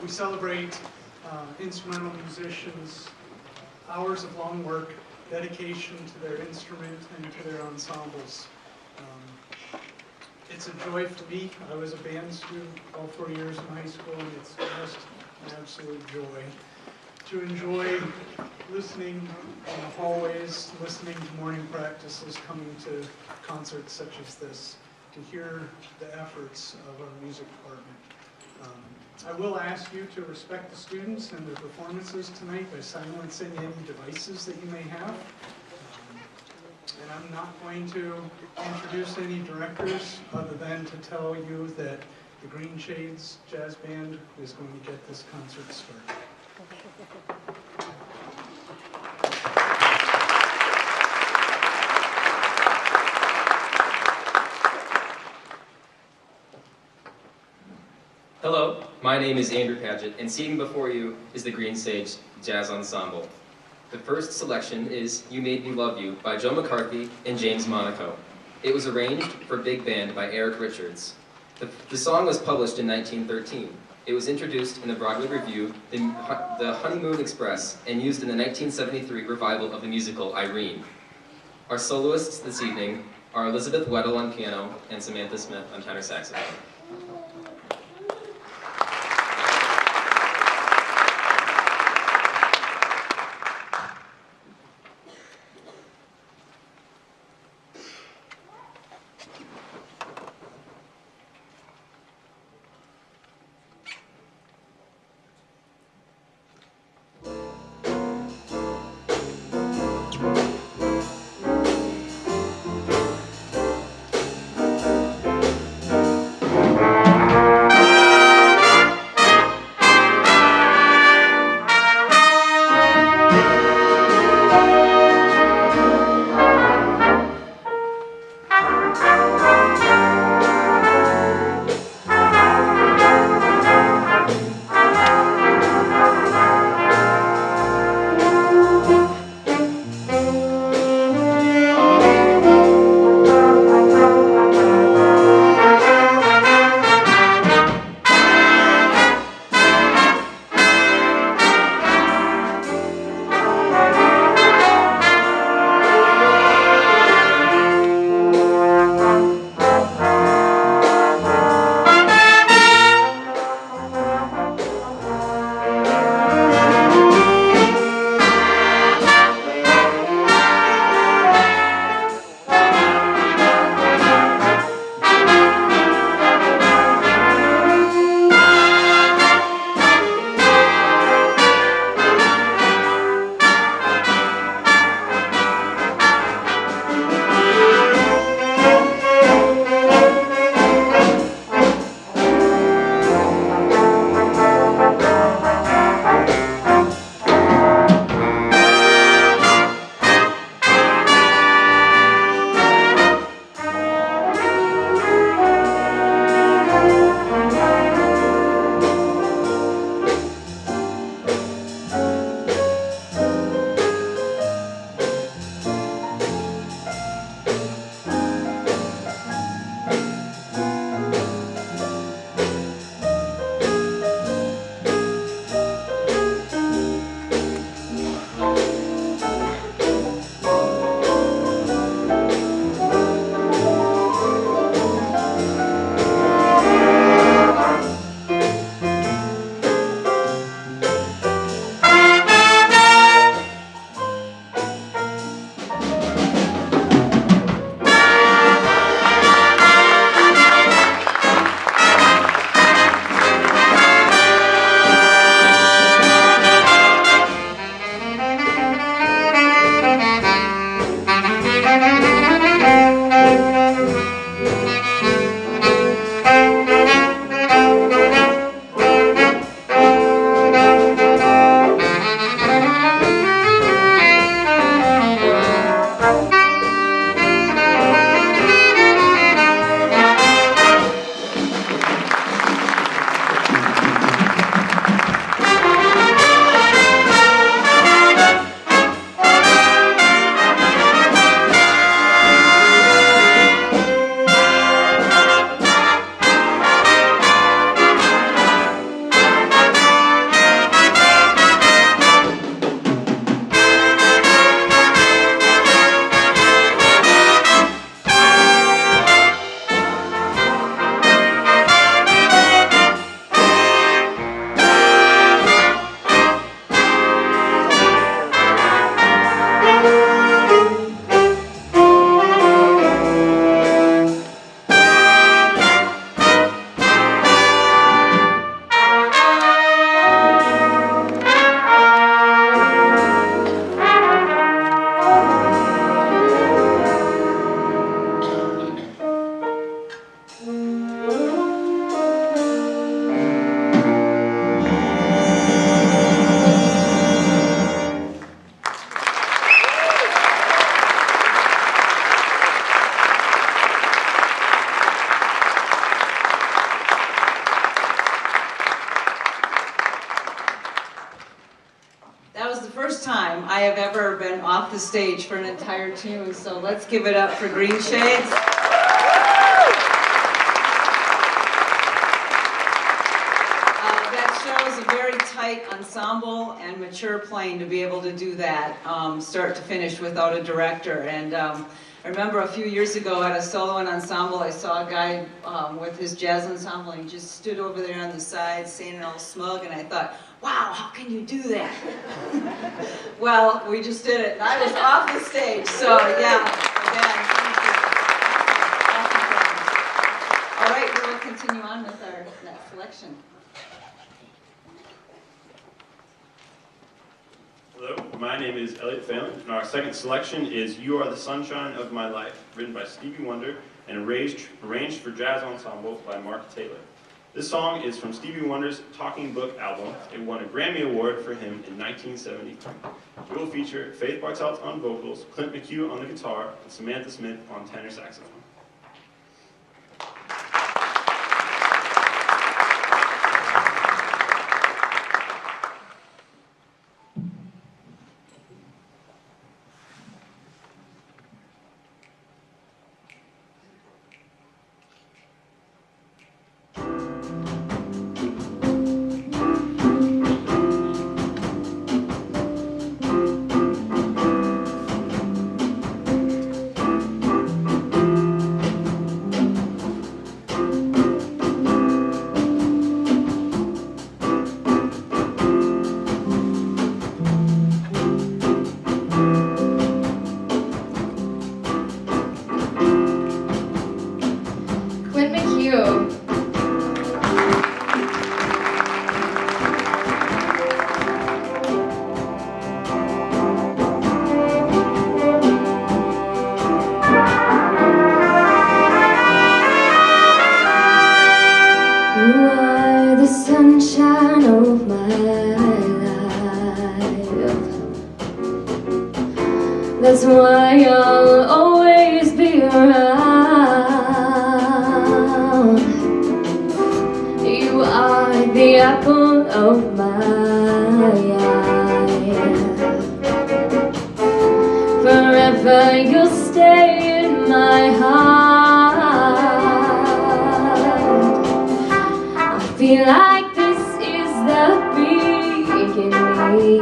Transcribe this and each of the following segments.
we celebrate instrumental musicians, hours of long work, dedication to their instrument and to their ensembles. It's a joy for me. I was a band student all 4 years in high school, and it's just an absolute joy to enjoy listening in the hallways, listening to morning practices, coming to concerts such as this, to hear the efforts of our music department. I will ask you to respect the students and their performances tonight by silencing any devices that you may have. And I'm not going to introduce any directors other than to tell you that the Green Shades Jazz Band is going to get this concert started. Hello, my name is Andrew Padgett, and seating before you is the Green Sage Jazz Ensemble. The first selection is You Made Me Love You by Joe McCarthy and James Monaco. It was arranged for big band by Eric Richards. The song was published in 1913. It was introduced in the Broadway review, The Honeymoon Express, and used in the 1973 revival of the musical Irene. Our soloists this evening are Elizabeth Weddle on piano and Samantha Smith on tenor saxophone. first time I have ever been off the stage for an entire tune, so let's give it up for Green Shades. That shows a very tight ensemble and mature playing to be able to do that, start to finish without a director. And I remember a few years ago at a solo and ensemble, I saw a guy with his jazz ensemble, and he just stood over there on the side, standing all smug, and I thought, wow, how can you do that? Well, we just did it, and I was off the stage, so yeah, again, thank you. Awesome. All right, we will continue on with our next selection. Hello, my name is Elliot Phelan, and our second selection is You Are the Sunshine of My Life, written by Stevie Wonder and arranged for jazz ensemble by Mark Taylor. This song is from Stevie Wonder's Talking Book album. It won a Grammy Award for him in 1973. It will feature Faith Bartelt on vocals, Clint McHugh on the guitar, and Samantha Smith on tenor saxophone. That's why I'll always be around. You are the apple of my eye. Forever you'll stay in my heart. I feel like this is the beginning.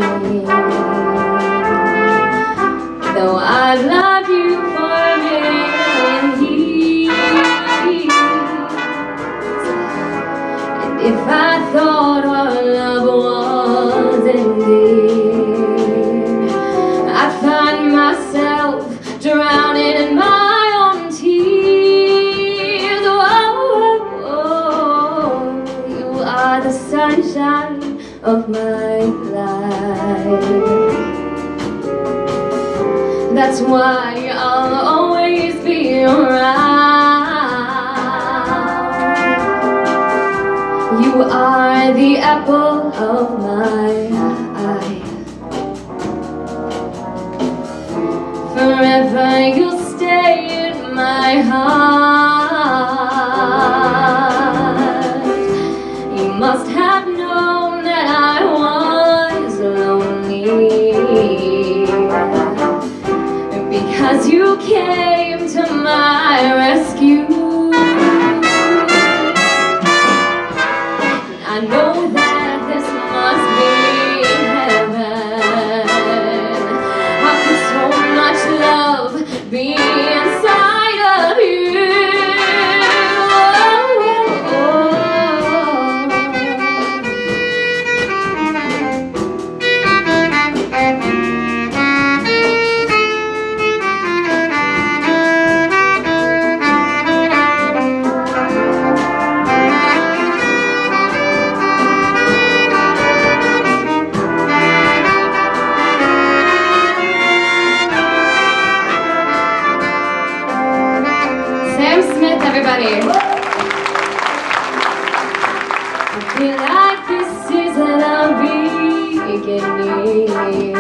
Though I love you for a million years, and if I thought our love was ending, I'd find myself drowning in my own tears. Oh, you are the sunshine of my life. That's why I'll always be around. You are the apple of my eye. Forever you'll stay in my heart. You must have known that I was lonely, because you came to my rescue. I know that this must be heaven. How could so much love be inside of you? Everybody. I feel like this is the beginning.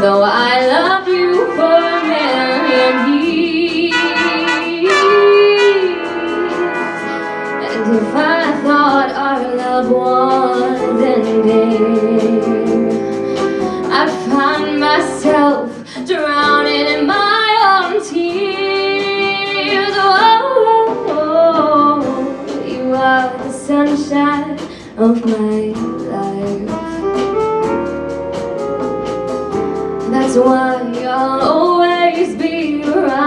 Though I love you for a million years, and if I thought our love was ending, I found myself drowning in my own tears. Oh, you are the sunshine of my life. That's why I'll always be around.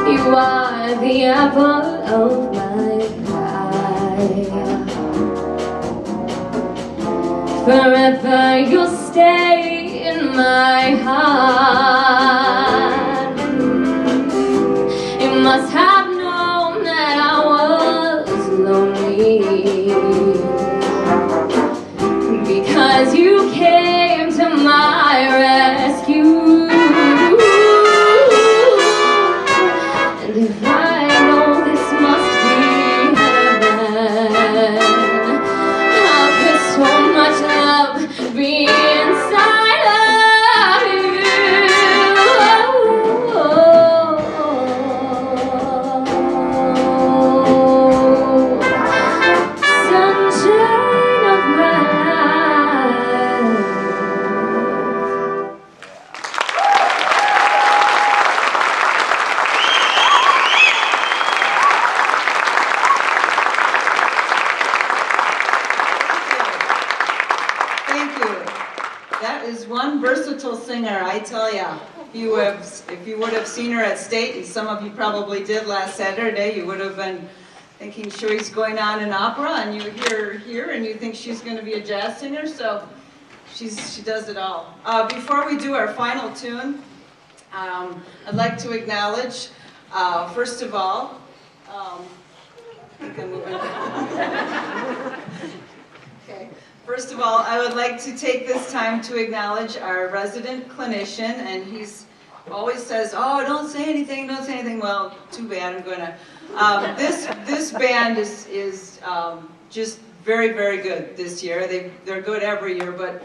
You are the apple of my eye. Forever you'll stay in my heart. You must have known that I was lonely, because you came to my rescue. And if I know this must be heaven, how could so much love be inside of you? Sunshine of my life. Thank you. That is one versatile singer, I tell ya. If you would have seen her at State, and some of you probably did last Saturday, you would have been thinking she's going on an opera, and you hear her here, and you think she's going to be a jazz singer. So she does it all. Before we do our final tune, I'd like to acknowledge, first of all, I think I'm moving. Okay. First of all, I would like to take this time to acknowledge our resident clinician, and he's always says, "Oh, don't say anything, don't say anything." Well, too bad. I'm going to. This band is just very, very good this year. They're good every year, but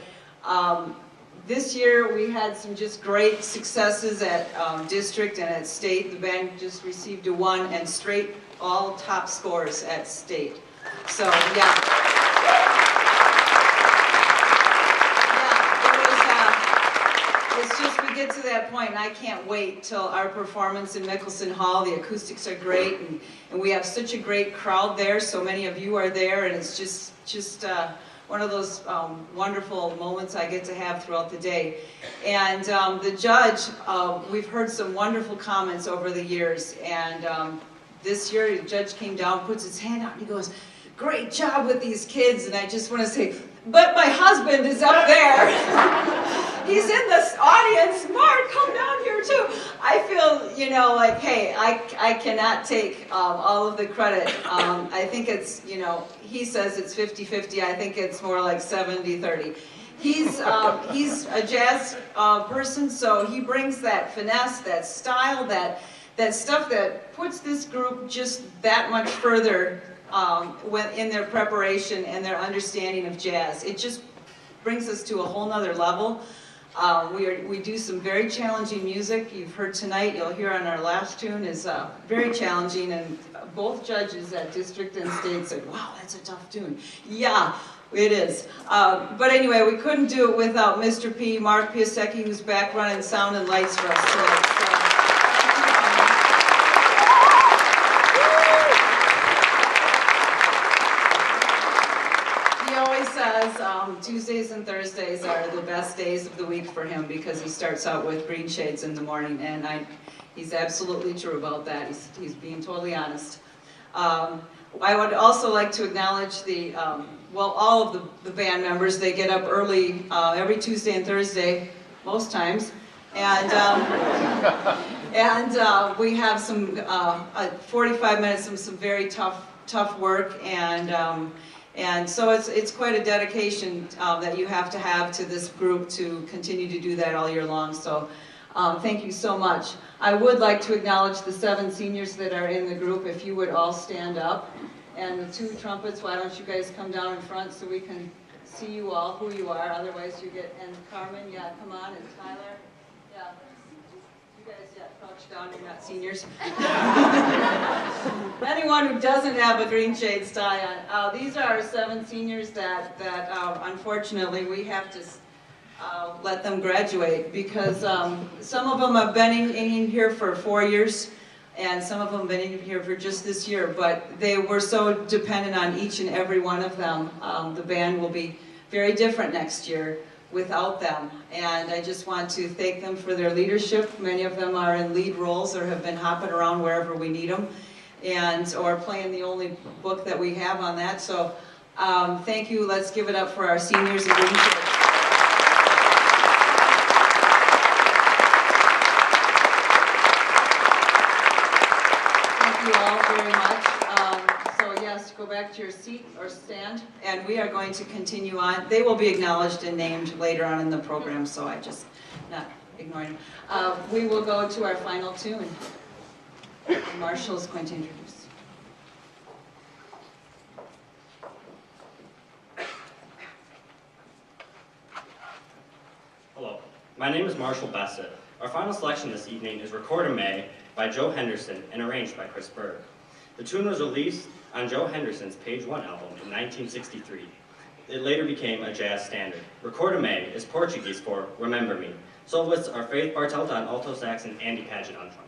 this year we had some just great successes at district and at state. The band just received a 1 and straight all top scores at state. So yeah. It's just we get to that point, and I can't wait till our performance in Mickelson Hall. The acoustics are great, and we have such a great crowd there. So many of you are there, and it's just one of those wonderful moments I get to have throughout the day. And the judge, we've heard some wonderful comments over the years, and this year the judge came down, puts his hand out, and he goes, "Great job with these kids." And I just want to say, but my husband is up there. He's in this audience. Mark, come down here too. I feel, like, hey, I cannot take all of the credit. I think it's, he says it's 50-50. I think it's more like 70-30. He's a jazz person, so he brings that finesse, that style, that stuff that puts this group just that much further in their preparation and their understanding of jazz. It just brings us to a whole nother level. We do some very challenging music. You've heard tonight, you'll hear on our last tune, is very challenging, and both judges at district and state said, "Wow, that's a tough tune." Yeah, it is. But anyway, we couldn't do it without Mr. P, Mark Piasecki, who's back running sound and lights for us tonight. So, says Tuesdays and Thursdays are the best days of the week for him because he starts out with Green Shades in the morning, and he's absolutely true about that. He's being totally honest. I would also like to acknowledge all of the band members. They get up early every Tuesday and Thursday, most times, and we have some 45 minutes of some very tough work, and so it's quite a dedication that you have to this group to continue to do that all year long. So thank you so much. I would like to acknowledge the 7 seniors that are in the group. If you would all stand up. And the 2 trumpets, why don't you guys come down in front so we can see you all, who you are. Otherwise you get, and Carmen, yeah, come on, and Tyler. Yeah. You guys, yeah, crouch crouch down, you're not seniors. Anyone who doesn't have a green shades tie on. These are our 7 seniors that unfortunately we have to let them graduate because some of them have been in here for 4 years and some of them have been in here for just this year, but they were so dependent on each and every one of them. The band will be very different next year without them, and I just want to thank them for their leadership. Many of them are in lead roles or have been hopping around wherever we need them, or playing the only book that we have on that. So thank you. Let's give it up for our seniors and green shades. Thank you all very much. So yes, go back to your seat or stand, and we are going to continue on. They will be acknowledged and named later on in the program, so I just not ignoring them. We will go to our final tune. Marshall is going to introduce. Hello, my name is Marshall Bassett. Our final selection this evening is Record in May by Joe Henderson and arranged by Chris Berg. The tune was released on Joe Henderson's Page 1 album in 1963. It later became a jazz standard. Record in May is Portuguese for Remember Me. Soloists are Faith Bartelta on alto sax and Andy Paget on trumpet.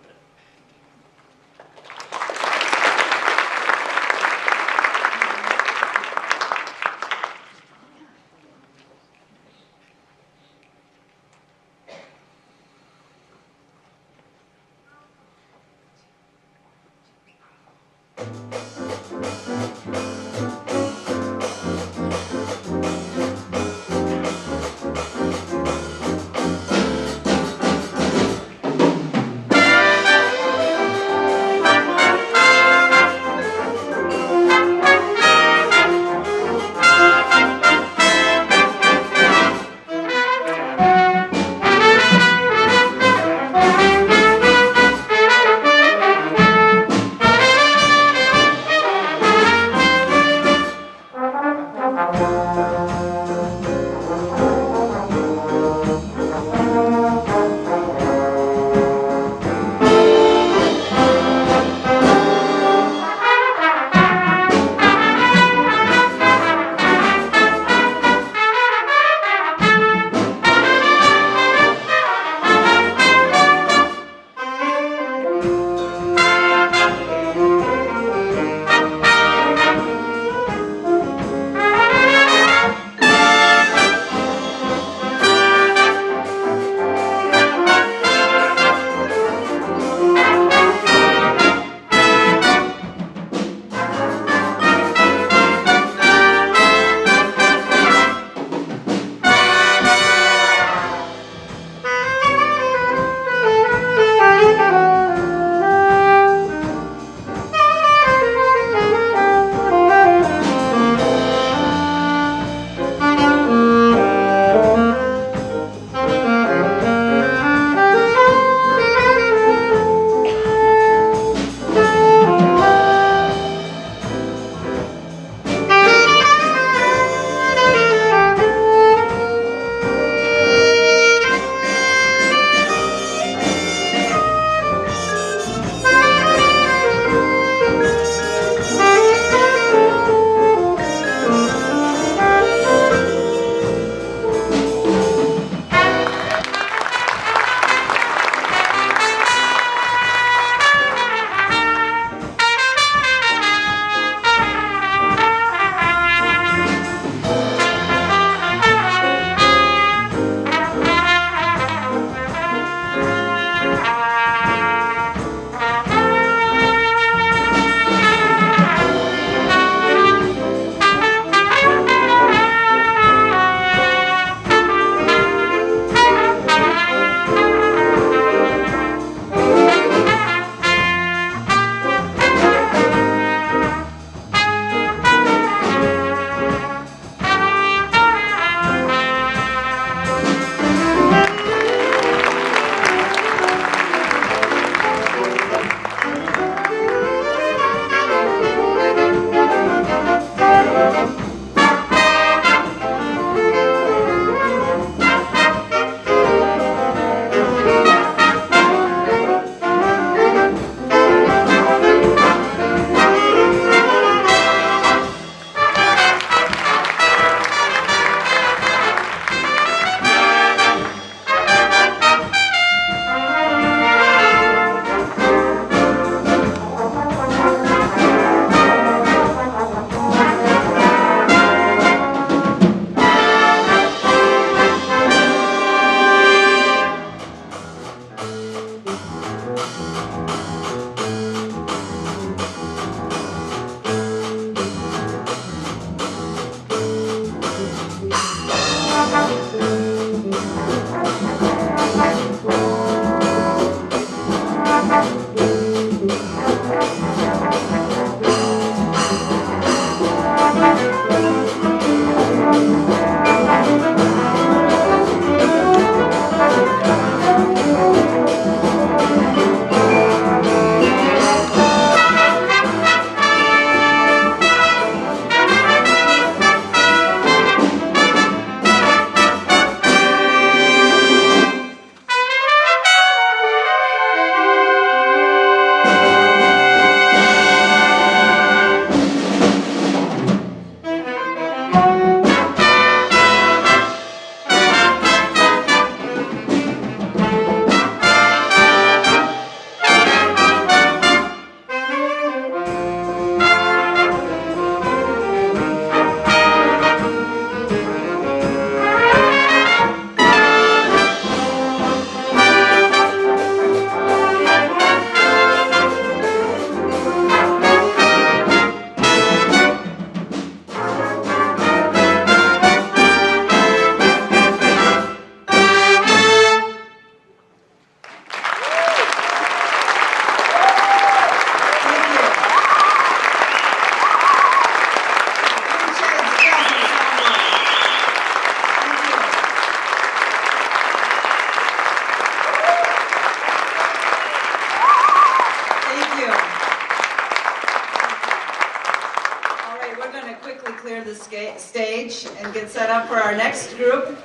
clear the stage and get set up for our next group.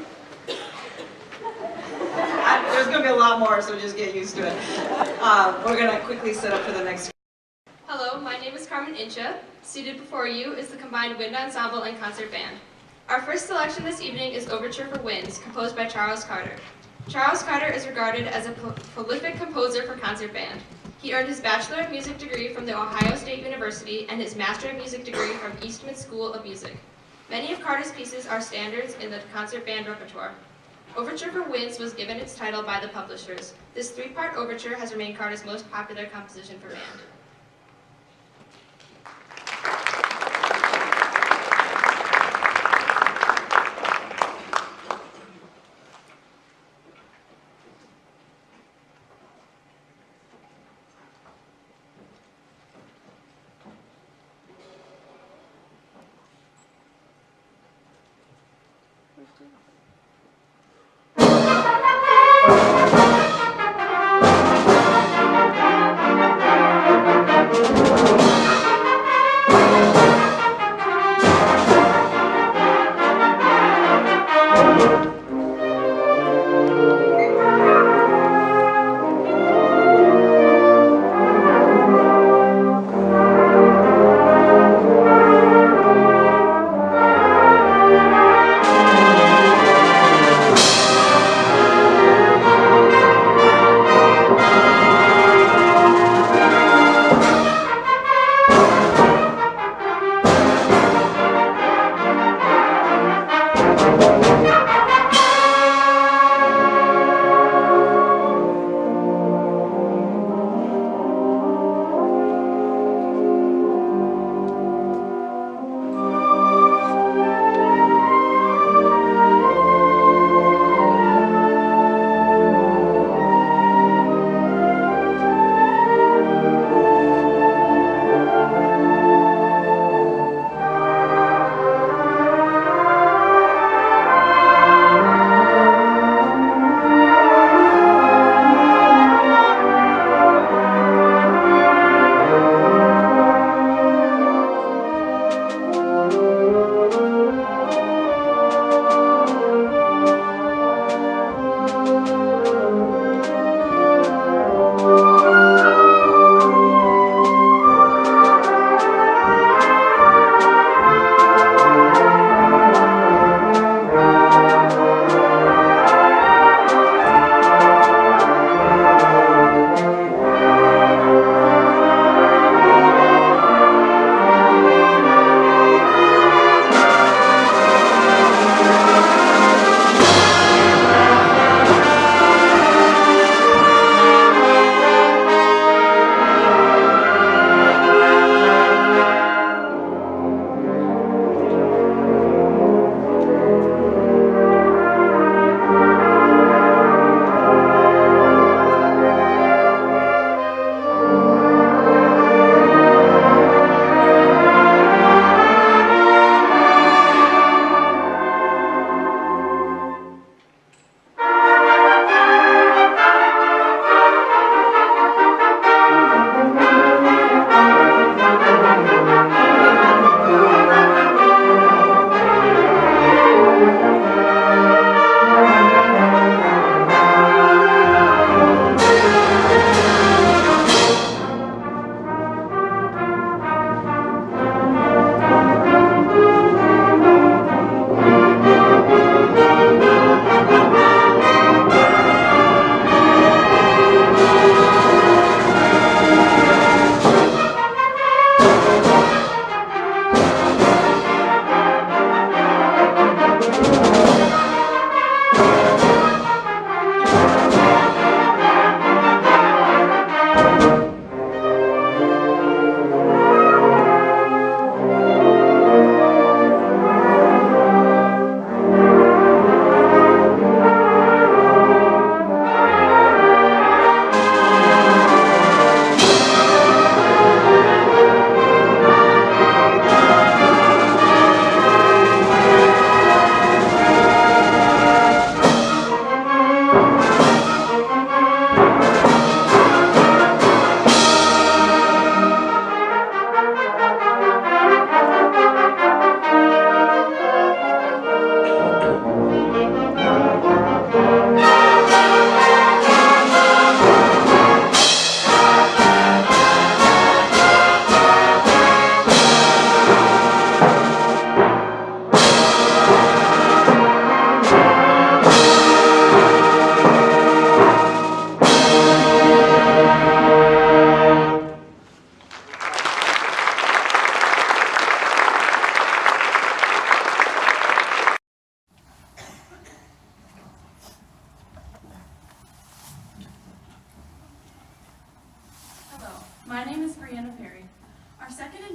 There's going to be a lot more, so just get used to it. We're going to quickly set up for the next group. Hello, my name is Carmen Incha. Seated before you is the combined wind ensemble and concert band. Our first selection this evening is Overture for Winds, composed by Charles Carter. Charles Carter is regarded as a prolific composer for concert band. He earned his Bachelor of Music degree from The Ohio State University and his Master of Music degree from Eastman School of Music. Many of Carter's pieces are standards in the concert band repertoire. Overture for Winds was given its title by the publishers. This three-part overture has remained Carter's most popular composition for band.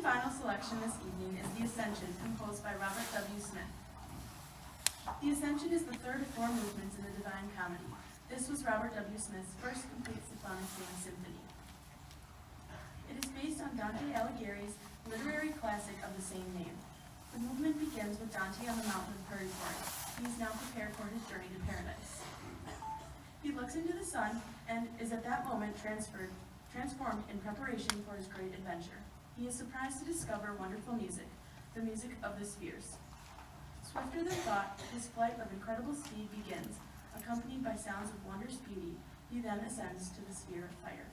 final selection this evening is The Ascension, composed by Robert W. Smith. The Ascension is the third of four movements in the Divine Comedy. This was Robert W. Smith's first complete symphonic symphony. It is based on Dante Alighieri's literary classic of the same name. The movement begins with Dante on the mountain of Purgatory. He is now prepared for his journey to paradise. He looks into the sun and is at that moment transformed in preparation for his great adventure. He is surprised to discover wonderful music, the music of the spheres. Swifter than thought, his flight of incredible speed begins, accompanied by sounds of wondrous beauty. He then ascends to the sphere of fire.